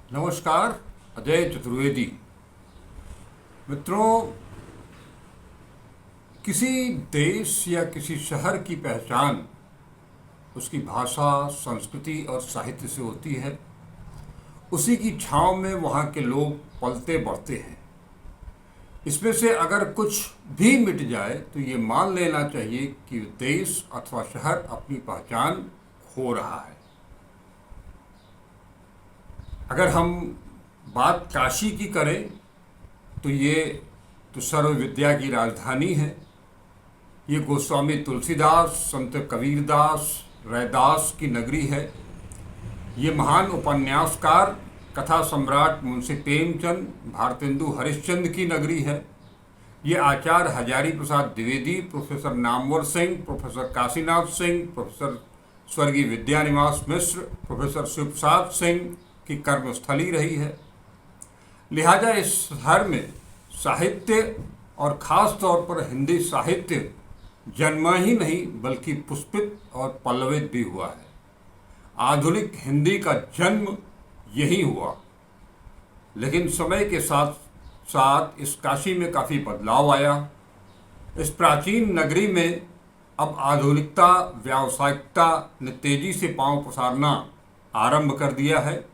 नमस्कार। अजय चतुर्वेदी। मित्रों, किसी देश या किसी शहर की पहचान उसकी भाषा, संस्कृति और साहित्य से होती है। उसी की छांव में वहाँ के लोग पलते बढ़ते हैं। इसमें से अगर कुछ भी मिट जाए तो ये मान लेना चाहिए कि देश अथवा शहर अपनी पहचान खो रहा है। अगर हम बात काशी की करें तो ये तो सर्व विद्या की राजधानी है। ये गोस्वामी तुलसीदास, संत कबीरदास, रैदास की नगरी है। ये महान उपन्यासकार, कथा सम्राट मुंशी प्रेमचंद, भारतेंदु हरिश्चंद्र की नगरी है। ये Acharya Hazari Prasad Dwivedi, professor Namvar Singh, professor Kashinath Singh, professor स्वर्गीय विद्यानिवास मिश्र, प्रोफेसर शिवप्रसाद सिंह की कर्मस्थली रही है। लिहाजा इस शहर में साहित्य और ख़ास तौर पर हिंदी साहित्य जन्मा ही नहीं बल्कि पुष्पित और पल्लवित भी हुआ है। आधुनिक हिंदी का जन्म यही हुआ। लेकिन समय के साथ साथ इस काशी में काफ़ी बदलाव आया। इस प्राचीन नगरी में अब आधुनिकता, व्यावसायिकता ने तेजी से पांव पसारना आरंभ कर दिया है।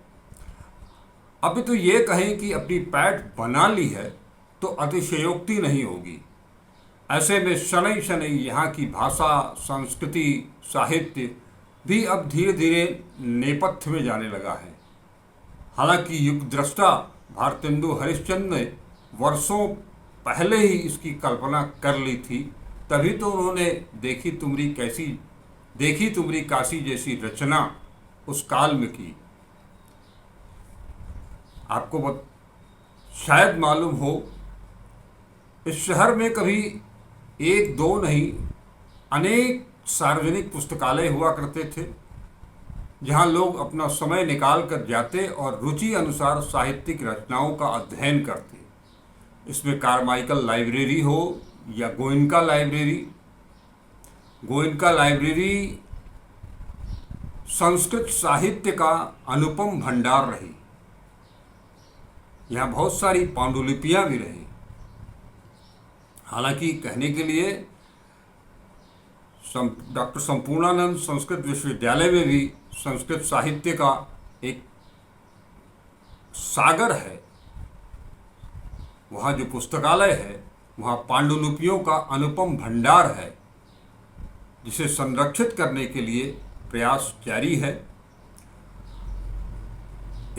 अभी तो ये कहें कि अपनी पैठ बना ली है तो अतिशयोक्ति नहीं होगी। ऐसे में शनै शनै यहाँ की भाषा, संस्कृति, साहित्य भी अब धीरे धीरे नेपथ्य में जाने लगा है। हालांकि युग दृष्टा भारतेंदु हरिश्चंद्र ने वर्षों पहले ही इसकी कल्पना कर ली थी। तभी तो उन्होंने देखी तुमरी काशी जैसी रचना उस काल में की। आपको शायद मालूम हो, इस शहर में कभी एक दो नहीं अनेक सार्वजनिक पुस्तकालय हुआ करते थे, जहां लोग अपना समय निकाल कर जाते और रुचि अनुसार साहित्यिक रचनाओं का अध्ययन करते। इसमें कारमाइकल लाइब्रेरी हो या गोयनका लाइब्रेरी। गोयनका लाइब्रेरी संस्कृत साहित्य का अनुपम भंडार रही। यहाँ बहुत सारी पांडुलिपियाँ भी रही। हालांकि कहने के लिए डॉक्टर संपूर्णानंद संस्कृत विश्वविद्यालय में भी संस्कृत साहित्य का एक सागर है। वहाँ जो पुस्तकालय है, वहाँ पांडुलिपियों का अनुपम भंडार है, जिसे संरक्षित करने के लिए प्रयास जारी है।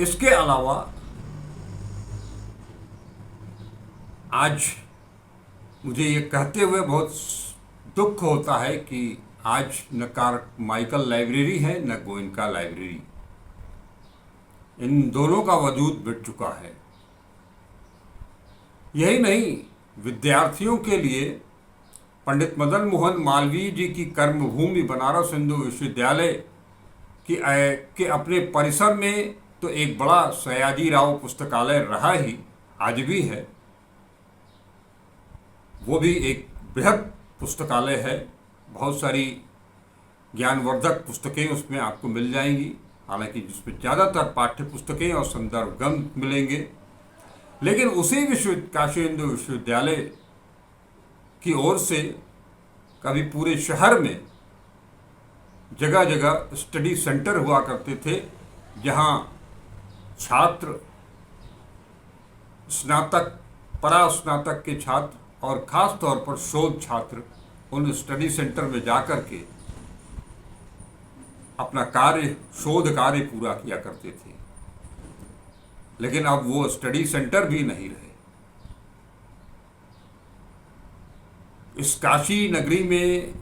इसके अलावा आज मुझे ये कहते हुए बहुत दुख होता है कि आज न कारमाइकल लाइब्रेरी है न गोयनका लाइब्रेरी। इन दोनों का वजूद मिट चुका है। यही नहीं, विद्यार्थियों के लिए पंडित मदन मोहन मालवीय जी की कर्मभूमि बनारस हिंदू विश्वविद्यालय के अपने परिसर में तो एक बड़ा सयाजीराव पुस्तकालय रहा ही, आज भी है। वो भी एक बृहद पुस्तकालय है। बहुत सारी ज्ञानवर्धक पुस्तकें उसमें आपको मिल जाएंगी, हालांकि जिसमें ज़्यादातर पाठ्य पुस्तकें और संदर्भ ग्रंथ मिलेंगे। लेकिन उसी काशी हिंदू विश्वविद्यालय की ओर से कभी पूरे शहर में जगह जगह स्टडी सेंटर हुआ करते थे, जहां छात्र, स्नातक, परास्नातक के छात्र और ख़ास तौर पर शोध छात्र उन स्टडी सेंटर में जाकर के अपना शोध कार्य पूरा किया करते थे। लेकिन अब वो स्टडी सेंटर भी नहीं रहे। इस काशी नगरी में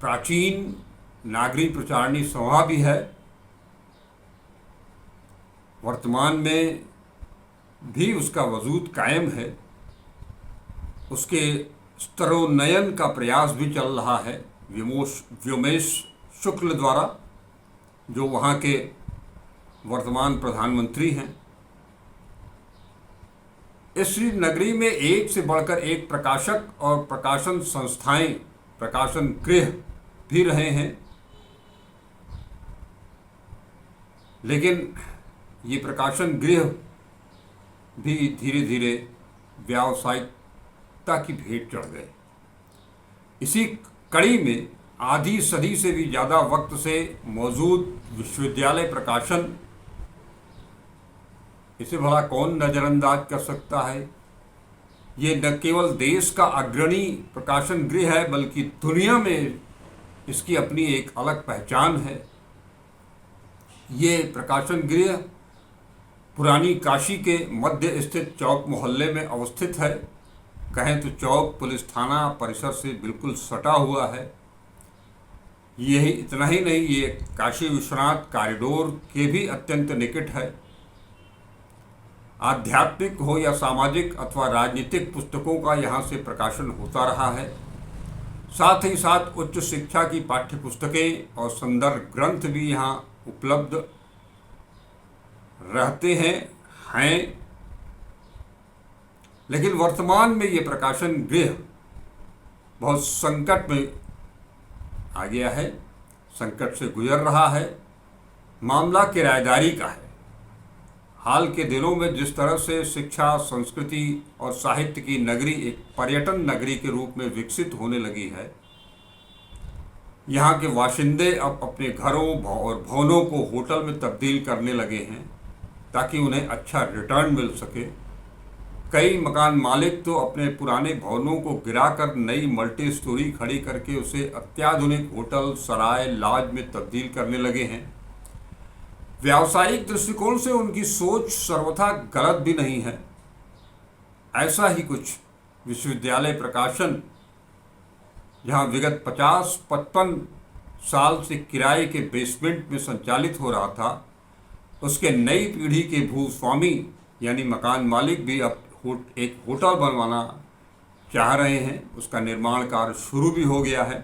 प्राचीन नागरी प्रचारणी सभा भी है। वर्तमान में भी उसका वजूद कायम है। उसके स्तरोन्नयन का प्रयास भी चल रहा है व्योमेश शुक्ल द्वारा, जो वहाँ के वर्तमान प्रधानमंत्री हैं। इस नगरी में एक से बढ़कर एक प्रकाशक और प्रकाशन संस्थाएं, प्रकाशन गृह भी रहे हैं। लेकिन ये प्रकाशन गृह भी धीरे धीरे व्यावसायिकता की भेंट चढ़ गए। इसी कड़ी में आधी सदी से भी ज़्यादा वक्त से मौजूद विश्वविद्यालय प्रकाशन, इसे भला कौन नज़रअंदाज कर सकता है। ये न केवल देश का अग्रणी प्रकाशन गृह है बल्कि दुनिया में इसकी अपनी एक अलग पहचान है। ये प्रकाशन गृह पुरानी काशी के मध्य स्थित चौक मोहल्ले में अवस्थित है। कहें तो चौक पुलिस थाना परिसर से बिल्कुल सटा हुआ है। यही इतना ही नहीं, ये काशी विश्वनाथ कॉरिडोर के भी अत्यंत निकट है। आध्यात्मिक हो या सामाजिक अथवा राजनीतिक पुस्तकों का यहाँ से प्रकाशन होता रहा है। साथ ही साथ उच्च शिक्षा की पाठ्य पुस्तकें और संदर्भ ग्रंथ भी यहाँ उपलब्ध रहते हैं। लेकिन वर्तमान में ये प्रकाशन गृह बहुत संकट में आ गया है, संकट से गुजर रहा है। मामला किराएदारी का है। हाल के दिनों में जिस तरह से शिक्षा, संस्कृति और साहित्य की नगरी एक पर्यटन नगरी के रूप में विकसित होने लगी है, यहाँ के बाशिंदे अब अपने घरों और भवनों को होटल में तब्दील करने लगे हैं ताकि उन्हें अच्छा रिटर्न मिल सके। कई मकान मालिक तो अपने पुराने भवनों को गिराकर नई मल्टी स्टोरी खड़ी करके उसे अत्याधुनिक होटल, सराय, लॉज में तब्दील करने लगे हैं। व्यावसायिक दृष्टिकोण से उनकी सोच सर्वथा गलत भी नहीं है। ऐसा ही कुछ विश्वविद्यालय प्रकाशन, जहां विगत 50-55 साल से किराए के बेसमेंट में संचालित हो रहा था, उसके नई पीढ़ी के भूस्वामी यानी मकान मालिक भी अब एक होटल बनवाना चाह रहे हैं। उसका निर्माण कार्य शुरू भी हो गया है।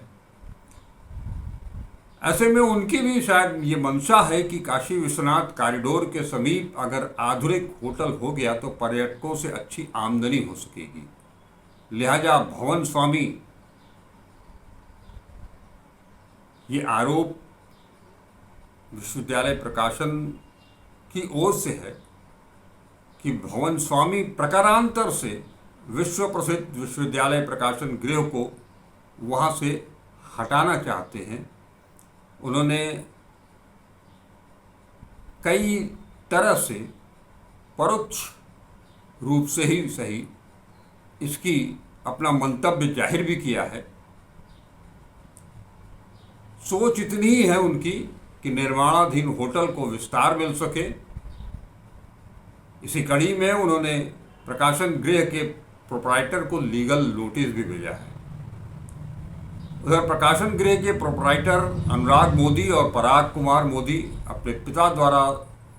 ऐसे में उनकी भी शायद ये मंशा है कि काशी विश्वनाथ कॉरिडोर के समीप अगर आधुनिक होटल हो गया तो पर्यटकों से अच्छी आमदनी हो सकेगी। लिहाजा भवन स्वामी ये आरोप विश्वविद्यालय प्रकाशन की ओर से है कि भवन स्वामी प्रकारांतर से विश्व प्रसिद्ध विश्वविद्यालय प्रकाशन गृह को वहाँ से हटाना चाहते हैं। उन्होंने कई तरह से परोक्ष रूप से ही सही इसकी अपना मंतव्य जाहिर भी किया है। सोच इतनी ही है उनकी कि निर्माणाधीन होटल को विस्तार मिल सके। इसी कड़ी में उन्होंने प्रकाशन गृह के प्रोप्राइटर को लीगल नोटिस भी भेजा है। उधर प्रकाशन गृह के प्रोप्राइटर अनुराग मोदी और पराग कुमार मोदी अपने पिता द्वारा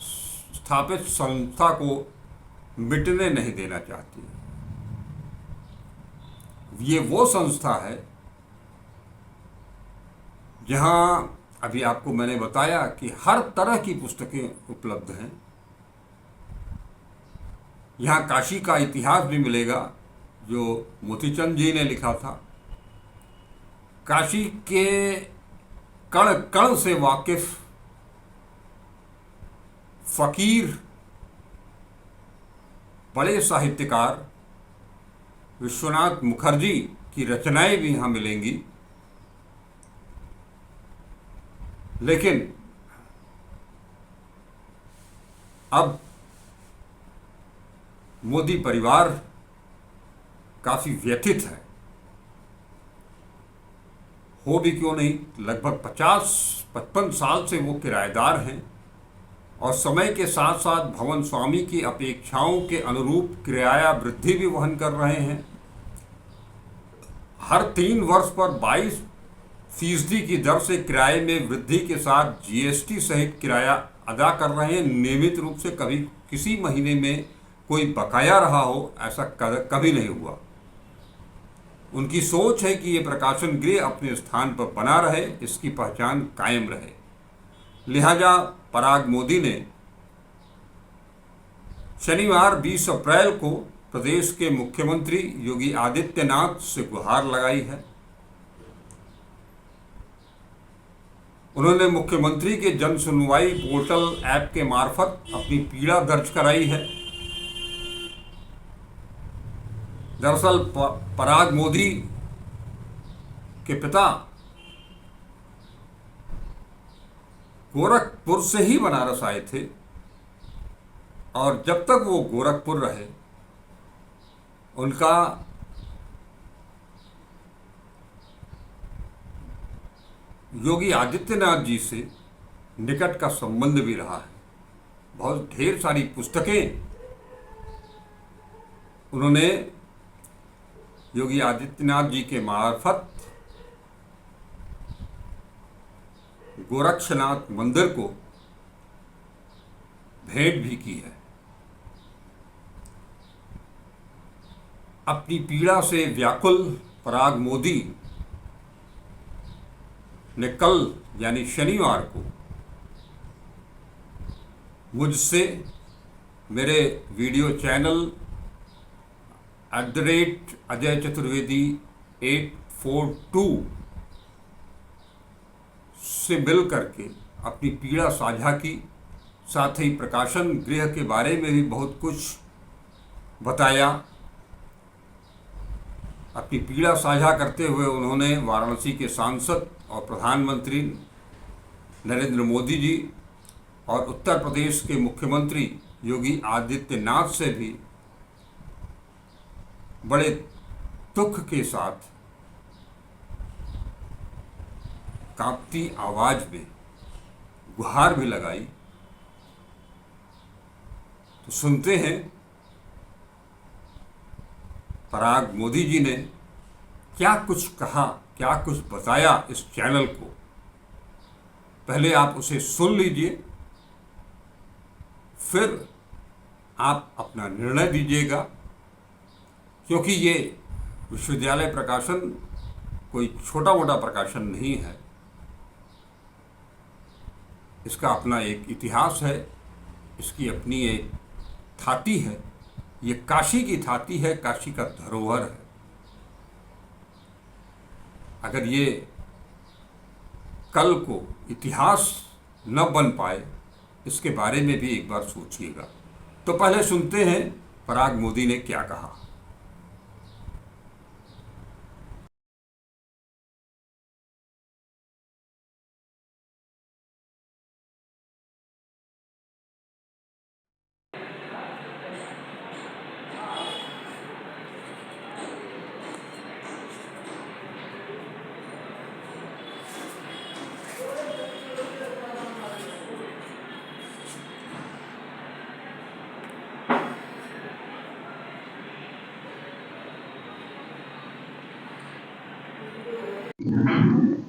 स्थापित संस्था को मिटने नहीं देना चाहती। ये वो संस्था है जहां अभी आपको मैंने बताया कि हर तरह की पुस्तकें उपलब्ध हैं। यहाँ काशी का इतिहास भी मिलेगा जो मोतीचंद जी ने लिखा था। काशी के कण कण से वाकिफ फकीर, बड़े साहित्यकार विश्वनाथ मुखर्जी की रचनाएं भी यहाँ मिलेंगी। लेकिन अब मोदी परिवार काफ़ी व्यथित है। हो भी क्यों नहीं, लगभग 50-55 साल से वो किराएदार हैं और समय के साथ साथ भवन स्वामी की अपेक्षाओं के अनुरूप किराया वृद्धि भी वहन कर रहे हैं। हर 3 वर्ष पर 22% की दर से किराए में वृद्धि के साथ जीएसटी सहित किराया अदा कर रहे हैं। नियमित रूप से कभी किसी महीने में कोई बकाया रहा हो, ऐसा कभी नहीं हुआ। उनकी सोच है कि ये प्रकाशन गृह अपने स्थान पर बना रहे, इसकी पहचान कायम रहे। लिहाजा पराग मोदी ने शनिवार 20 अप्रैल को प्रदेश के मुख्यमंत्री योगी आदित्यनाथ से गुहार लगाई है। उन्होंने मुख्यमंत्री के जन सुनवाई पोर्टल ऐप के मार्फत अपनी पीड़ा दर्ज कराई है। दरअसल पराग मोदी के पिता गोरखपुर से ही बनारस आए थे और जब तक वो गोरखपुर रहे उनका योगी आदित्यनाथ जी से निकट का संबंध भी रहा है। बहुत ढेर सारी पुस्तकें उन्होंने योगी आदित्यनाथ जी के मार्फत गोरक्षनाथ मंदिर को भेंट भी की है। अपनी पीड़ा से व्याकुल पराग मोदी ने कल यानी शनिवार को मुझसे मेरे वीडियो चैनल @अजय चतुर्वेदी 842 से मिल करके अपनी पीड़ा साझा की। साथ ही प्रकाशन गृह के बारे में भी बहुत कुछ बताया। अपनी पीड़ा साझा करते हुए उन्होंने वाराणसी के सांसद और प्रधानमंत्री नरेंद्र मोदी जी और उत्तर प्रदेश के मुख्यमंत्री योगी आदित्यनाथ से भी बड़े दुख के साथ कांपती आवाज में गुहार भी लगाई। तो सुनते हैं पराग मोदी जी ने क्या कुछ कहा, क्या कुछ बताया इस चैनल को। पहले आप उसे सुन लीजिए, फिर आप अपना निर्णय दीजिएगा, क्योंकि ये विश्वविद्यालय प्रकाशन कोई छोटा मोटा प्रकाशन नहीं है। इसका अपना एक इतिहास है, इसकी अपनी एक थाती है। ये काशी की थाती है, काशी का धरोहर है। अगर ये कल को इतिहास न बन पाए, इसके बारे में भी एक बार सोचिएगा। तो पहले सुनते हैं पराग मोदी ने क्या कहा।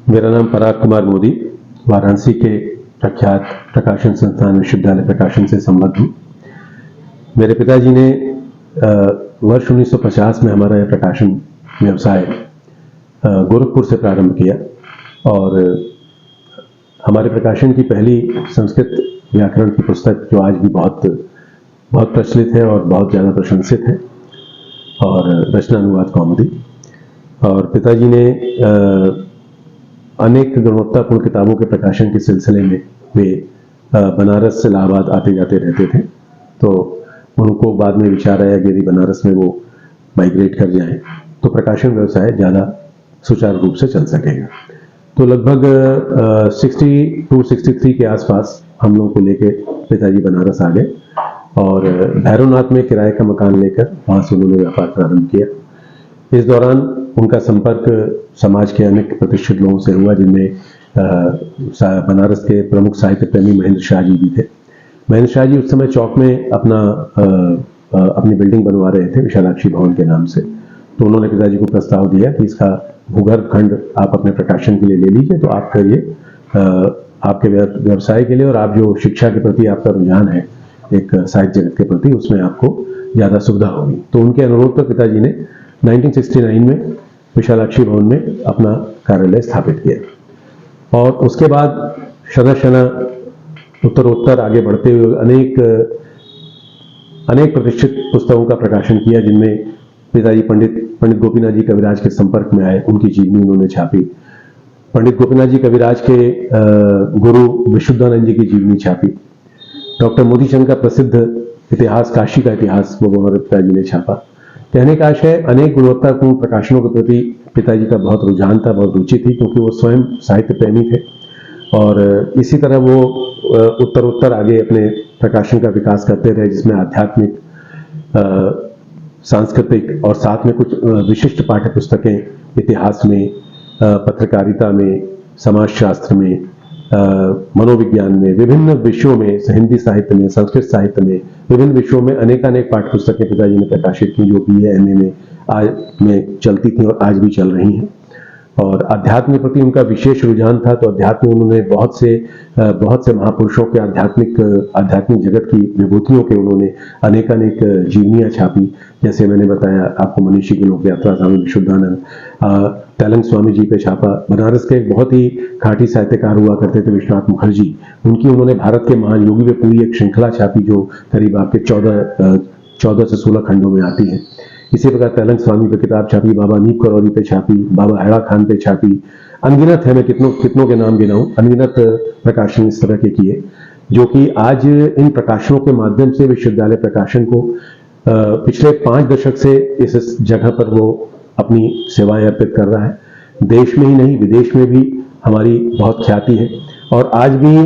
मेरा नाम पराग कुमार मोदी, वाराणसी के प्रख्यात प्रकाशन संस्थान विश्वविद्यालय प्रकाशन से संबद्ध हूँ। मेरे पिताजी ने वर्ष 1950 में हमारा यह प्रकाशन व्यवसाय गोरखपुर से प्रारंभ किया और हमारे प्रकाशन की पहली संस्कृत व्याकरण की पुस्तक, जो आज भी बहुत प्रचलित है और बहुत ज़्यादा प्रशंसित है, और रचनानुवाद कौमुदी। और पिताजी ने अनेक गुणवत्तापूर्ण किताबों के प्रकाशन के सिलसिले में वे बनारस से इलाहाबाद आते जाते रहते थे। तो उनको बाद में विचार आया कि यदि बनारस में वो माइग्रेट कर जाएं तो प्रकाशन व्यवसाय ज़्यादा सुचारू रूप से चल सकेगा। तो लगभग 62-63 के आसपास हम लोगों को लेके पिताजी बनारस आ गए और भैरवनाथ में किराए का मकान लेकर वहाँ से उन्होंने व्यापार प्रारंभ किया। इस दौरान उनका संपर्क समाज के अनेक प्रतिष्ठित लोगों से हुआ, जिनमें बनारस के प्रमुख साहित्य प्रेमी महेंद्र शाह जी भी थे। महेंद्र शाह जी उस समय चौक में अपनी बिल्डिंग बनवा रहे थे विशालाक्षी भवन के नाम से। तो उन्होंने पिताजी को प्रस्ताव दिया कि इसका भूगर्भ खंड आप अपने प्रकाशन के लिए ले लीजिए, तो आपका ये आपके व्यवसाय के लिए और आप जो शिक्षा के प्रति आपका रुझान है एक साहित्य जगत के प्रति, उसमें आपको ज़्यादा सुविधा होगी। तो उनके अनुरोध पर पिताजी ने 1969 में विशालाक्षी भवन में अपना कार्यालय स्थापित किया और उसके बाद शनः उत्तरोत्तर आगे बढ़ते हुए अनेक प्रतिष्ठित पुस्तकों का प्रकाशन किया, जिनमें पिताजी पंडित गोपीनाथ जी कविराज के संपर्क में आए, उनकी जीवनी उन्होंने छापी। पंडित गोपीनाथ जी कविराज के गुरु विशुद्धानंद जी की जीवनी छापी। डॉक्टर मोती चंद का प्रसिद्ध इतिहास, काशी का इतिहास, वो हमारे पिताजी ने छापा। कहने का आशय, अनेक गुणवत्तापूर्ण प्रकाशनों के प्रति पिताजी का बहुत रुझान था, बहुत रुचि थी, क्योंकि वो स्वयं साहित्य प्रेमी थे और इसी तरह वो उत्तरोत्तर आगे अपने प्रकाशन का विकास करते रहे, जिसमें आध्यात्मिक, सांस्कृतिक और साथ में कुछ विशिष्ट पाठ्य पुस्तकें इतिहास में, पत्रकारिता में, समाजशास्त्र में, मनोविज्ञान में, विभिन्न विषयों में, हिंदी साहित्य में, संस्कृत साहित्य में, विभिन्न विषयों में अनेकानेक पाठ्य पुस्तकें पिताजी ने प्रकाशित की, जो BA MA में आज में चलती थी और आज भी चल रही हैं। और अध्यात्म के प्रति उनका विशेष रुझान था, तो अध्यात्म उन्होंने बहुत से महापुरुषों के आध्यात्मिक जगत की विभूतियों के उन्होंने अनेकानेक जीवनियां छापी। जैसे मैंने बताया आपको, मनीषी की लोक यात्रा, स्वामी विशुद्धानंद, तेलंग स्वामी जी पे छापा। बनारस के एक बहुत ही खाटी साहित्यकार हुआ करते थे विश्वनाथ मुखर्जी, उनकी उन्होंने भारत के महान योगी पे पूरी एक श्रृंखला छापी, जो करीब आपके 14 से 16 खंडों में आती है। इसी प्रकार तेलंग स्वामी पे किताब छापी, बाबा नीप करौरी पे छापी, बाबा हैड़ा खान पे छापी। अनगिनत है, मैं कितनों के नाम गिनाऊं, अनगिनत प्रकाशन इस तरह के किए, जो कि आज इन प्रकाशनों के माध्यम से विश्वविद्यालय प्रकाशन को पिछले 5 दशक से इस जगह पर वो अपनी सेवाएं अर्पित कर रहा है। देश में ही नहीं, विदेश में भी हमारी बहुत ख्याति है और आज भी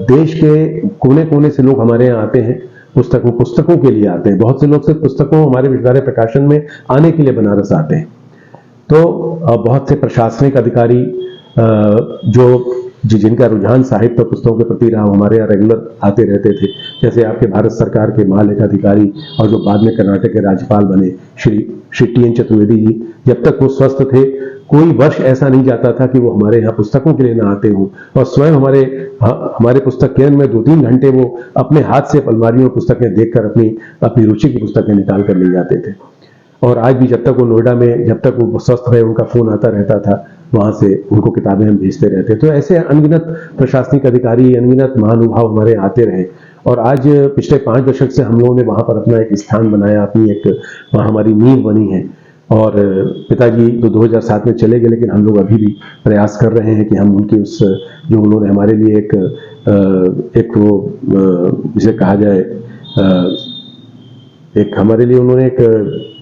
देश के कोने कोने से लोग हमारे यहाँ आते हैं, पुस्तकों के लिए आते हैं। बहुत से लोग सिर्फ पुस्तकों, हमारे विश्वविद्यालय प्रकाशन में आने के लिए बनारस आते हैं। तो बहुत से प्रशासनिक अधिकारी जिनका रुझान साहित्य और पुस्तकों के प्रति रहा, हमारे यहाँ रेगुलर आते रहते थे। जैसे आपके भारत सरकार के महालेखाधिकारी और जो बाद में कर्नाटक के राज्यपाल बने श्री TN चतुर्वेदी जी, जब तक वो स्वस्थ थे, कोई वर्ष ऐसा नहीं जाता था कि वो हमारे यहाँ पुस्तकों के लिए ना आते हों। और स्वयं हमारे पुस्तक केंद्र में 2-3 घंटे वो अपने हाथ से अलमारियों में पुस्तकें देखकर अपनी रुचि की पुस्तकें निकाल कर ले जाते थे। और आज भी जब तक वो नोएडा में, जब तक वो स्वस्थ रहे, उनका फोन आता रहता था, वहां से उनको किताबें हम भेजते रहते। तो ऐसे अनगिनत प्रशासनिक अधिकारी, अनगिनत महानुभाव हमारे आते रहे और आज पिछले 5 दशक से हम लोगों ने वहां पर अपना एक स्थान बनाया, अपनी एक वहां हमारी नींव बनी है। और पिताजी तो 2007 में चले गए, लेकिन हम लोग अभी भी प्रयास कर रहे हैं कि हम उनकी जो उन्होंने हमारे लिए एक वो जिसे कहा जाए, हमारे लिए उन्होंने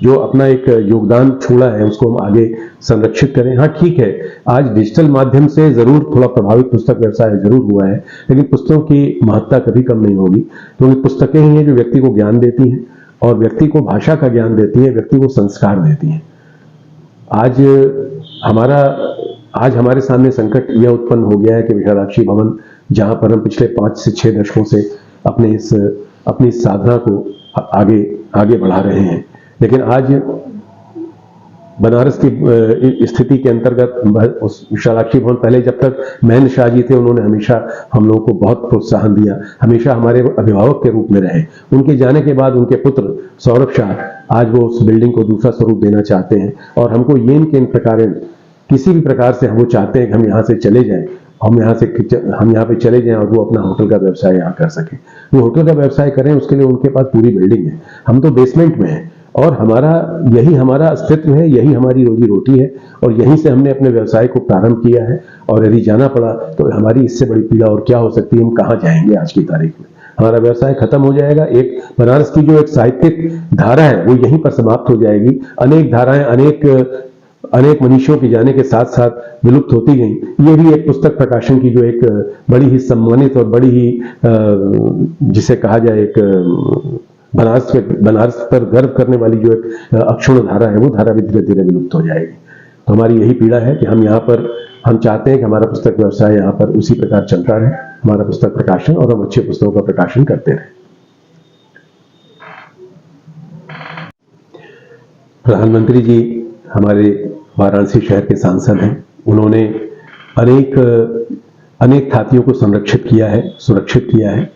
जो अपना एक योगदान छोड़ा है, उसको हम आगे संरक्षित करें। हाँ ठीक है, आज डिजिटल माध्यम से जरूर थोड़ा प्रभावित पुस्तक व्यवसाय जरूर हुआ है, लेकिन पुस्तकों की महत्ता कभी कम नहीं होगी, क्योंकि पुस्तकें ही हैं जो व्यक्ति को ज्ञान देती हैं और व्यक्ति को भाषा का ज्ञान देती है, व्यक्ति को संस्कार देती है। आज हमारे सामने संकट यह उत्पन्न हो गया है कि विशालाक्षी भवन, जहां पर हम पिछले 5 से 6 दशकों से अपनी साधना को आगे बढ़ा रहे हैं, लेकिन आज बनारस की स्थिति के अंतर्गत उस विशालाक्षी भवन, पहले जब तक महेंद्र शाह जी थे, उन्होंने हमेशा हम लोगों को बहुत प्रोत्साहन दिया, हमेशा हमारे अभिभावक के रूप में रहे। उनके जाने के बाद उनके पुत्र सौरभ शाह आज वो उस बिल्डिंग को दूसरा स्वरूप देना चाहते हैं और हमको इन प्रकार किसी भी प्रकार से हम वो चाहते हैं कि हम यहाँ से चले जाएं, हम यहाँ पे चले जाएं और वो अपना होटल का व्यवसाय यहाँ कर सकें। वो होटल का व्यवसाय करें, उसके लिए उनके पास पूरी बिल्डिंग है, हम तो बेसमेंट में हैं और यही हमारा अस्तित्व है, यही हमारी रोजी रोटी है और यहीं से हमने अपने व्यवसाय को प्रारंभ किया है। और यदि जाना पड़ा तो हमारी इससे बड़ी पीड़ा और क्या हो सकती है। हम कहाँ जाएंगे आज की तारीख में, हमारा व्यवसाय खत्म हो जाएगा। एक बनारस की जो एक साहित्यिक धारा है वो यहीं पर समाप्त हो जाएगी। अनेक धाराएं, अनेक मनीषियों के जाने के साथ साथ विलुप्त होती गई। ये भी एक पुस्तक प्रकाशन की जो एक बड़ी ही सम्मानित और बड़ी ही जिसे कहा जाए एक बनारस पर गर्व करने वाली जो एक अक्षुण्ण धारा है, वो धारा भी धीरे धीरे विलुप्त हो जाएगी। तो हमारी यही पीड़ा है कि हम चाहते हैं कि हमारा पुस्तक व्यवसाय यहाँ पर उसी प्रकार चलता रहे, हमारा पुस्तक प्रकाशन, और हम अच्छे पुस्तकों का प्रकाशन करते रहे। प्रधानमंत्री जी हमारे वाराणसी शहर के सांसद हैं। उन्होंने अनेक खातियों को संरक्षित किया है, सुरक्षित किया है।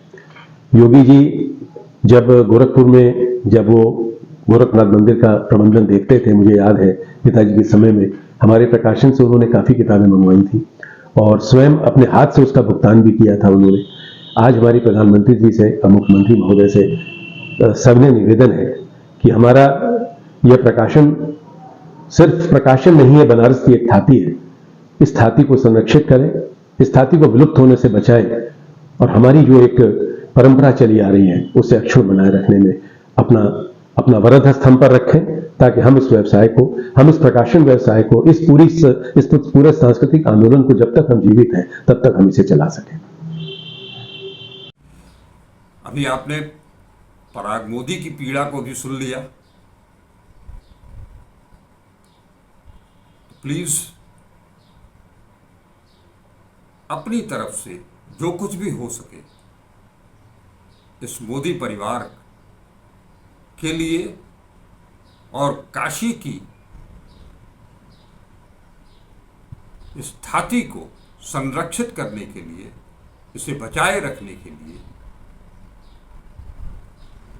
योगी जी जब गोरखपुर में वो गोरखनाथ मंदिर का प्रबंधन देखते थे, मुझे याद है पिताजी के समय में हमारे प्रकाशन से उन्होंने काफी किताबें मंगवाई थी और स्वयं अपने हाथ से उसका भुगतान भी किया था उन्होंने। आज हमारी प्रधानमंत्री जी से, मुख्यमंत्री महोदय से सबने निवेदन है कि हमारा यह प्रकाशन सिर्फ प्रकाशन नहीं है, बनारस की एक ख्याति है। इस धाती को संरक्षित करें, इस धाती को विलुप्त होने से बचाएं और हमारी जो एक परंपरा चली आ रही है उसे अक्षुण्ण बनाए रखने में अपना वरद हस्त हम पर रखें, ताकि हम इस व्यवसाय को, हम इस प्रकाशन व्यवसाय को, इस पूरे सांस्कृतिक आंदोलन को जब तक हम जीवित हैं तब तक हम इसे चला सकें। अभी आपने पराग मोदी की पीड़ा को भी सुन लिया। प्लीज अपनी तरफ से जो कुछ भी हो सके इस मोदी परिवार के लिए और काशी की इस धाती को संरक्षित करने के लिए, इसे बचाए रखने के लिए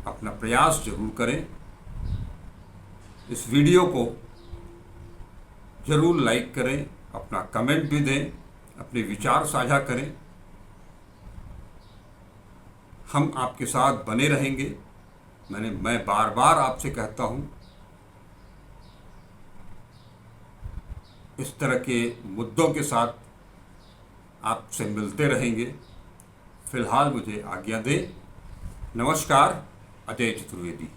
अपना प्रयास जरूर करें। इस वीडियो को जरूर लाइक करें, अपना कमेंट भी दें, अपने विचार साझा करें। हम आपके साथ बने रहेंगे। मैं बार बार आपसे कहता हूं, इस तरह के मुद्दों के साथ आपसे मिलते रहेंगे। फिलहाल मुझे आज्ञा दें। नमस्कार। अजय चतुर्वेदी।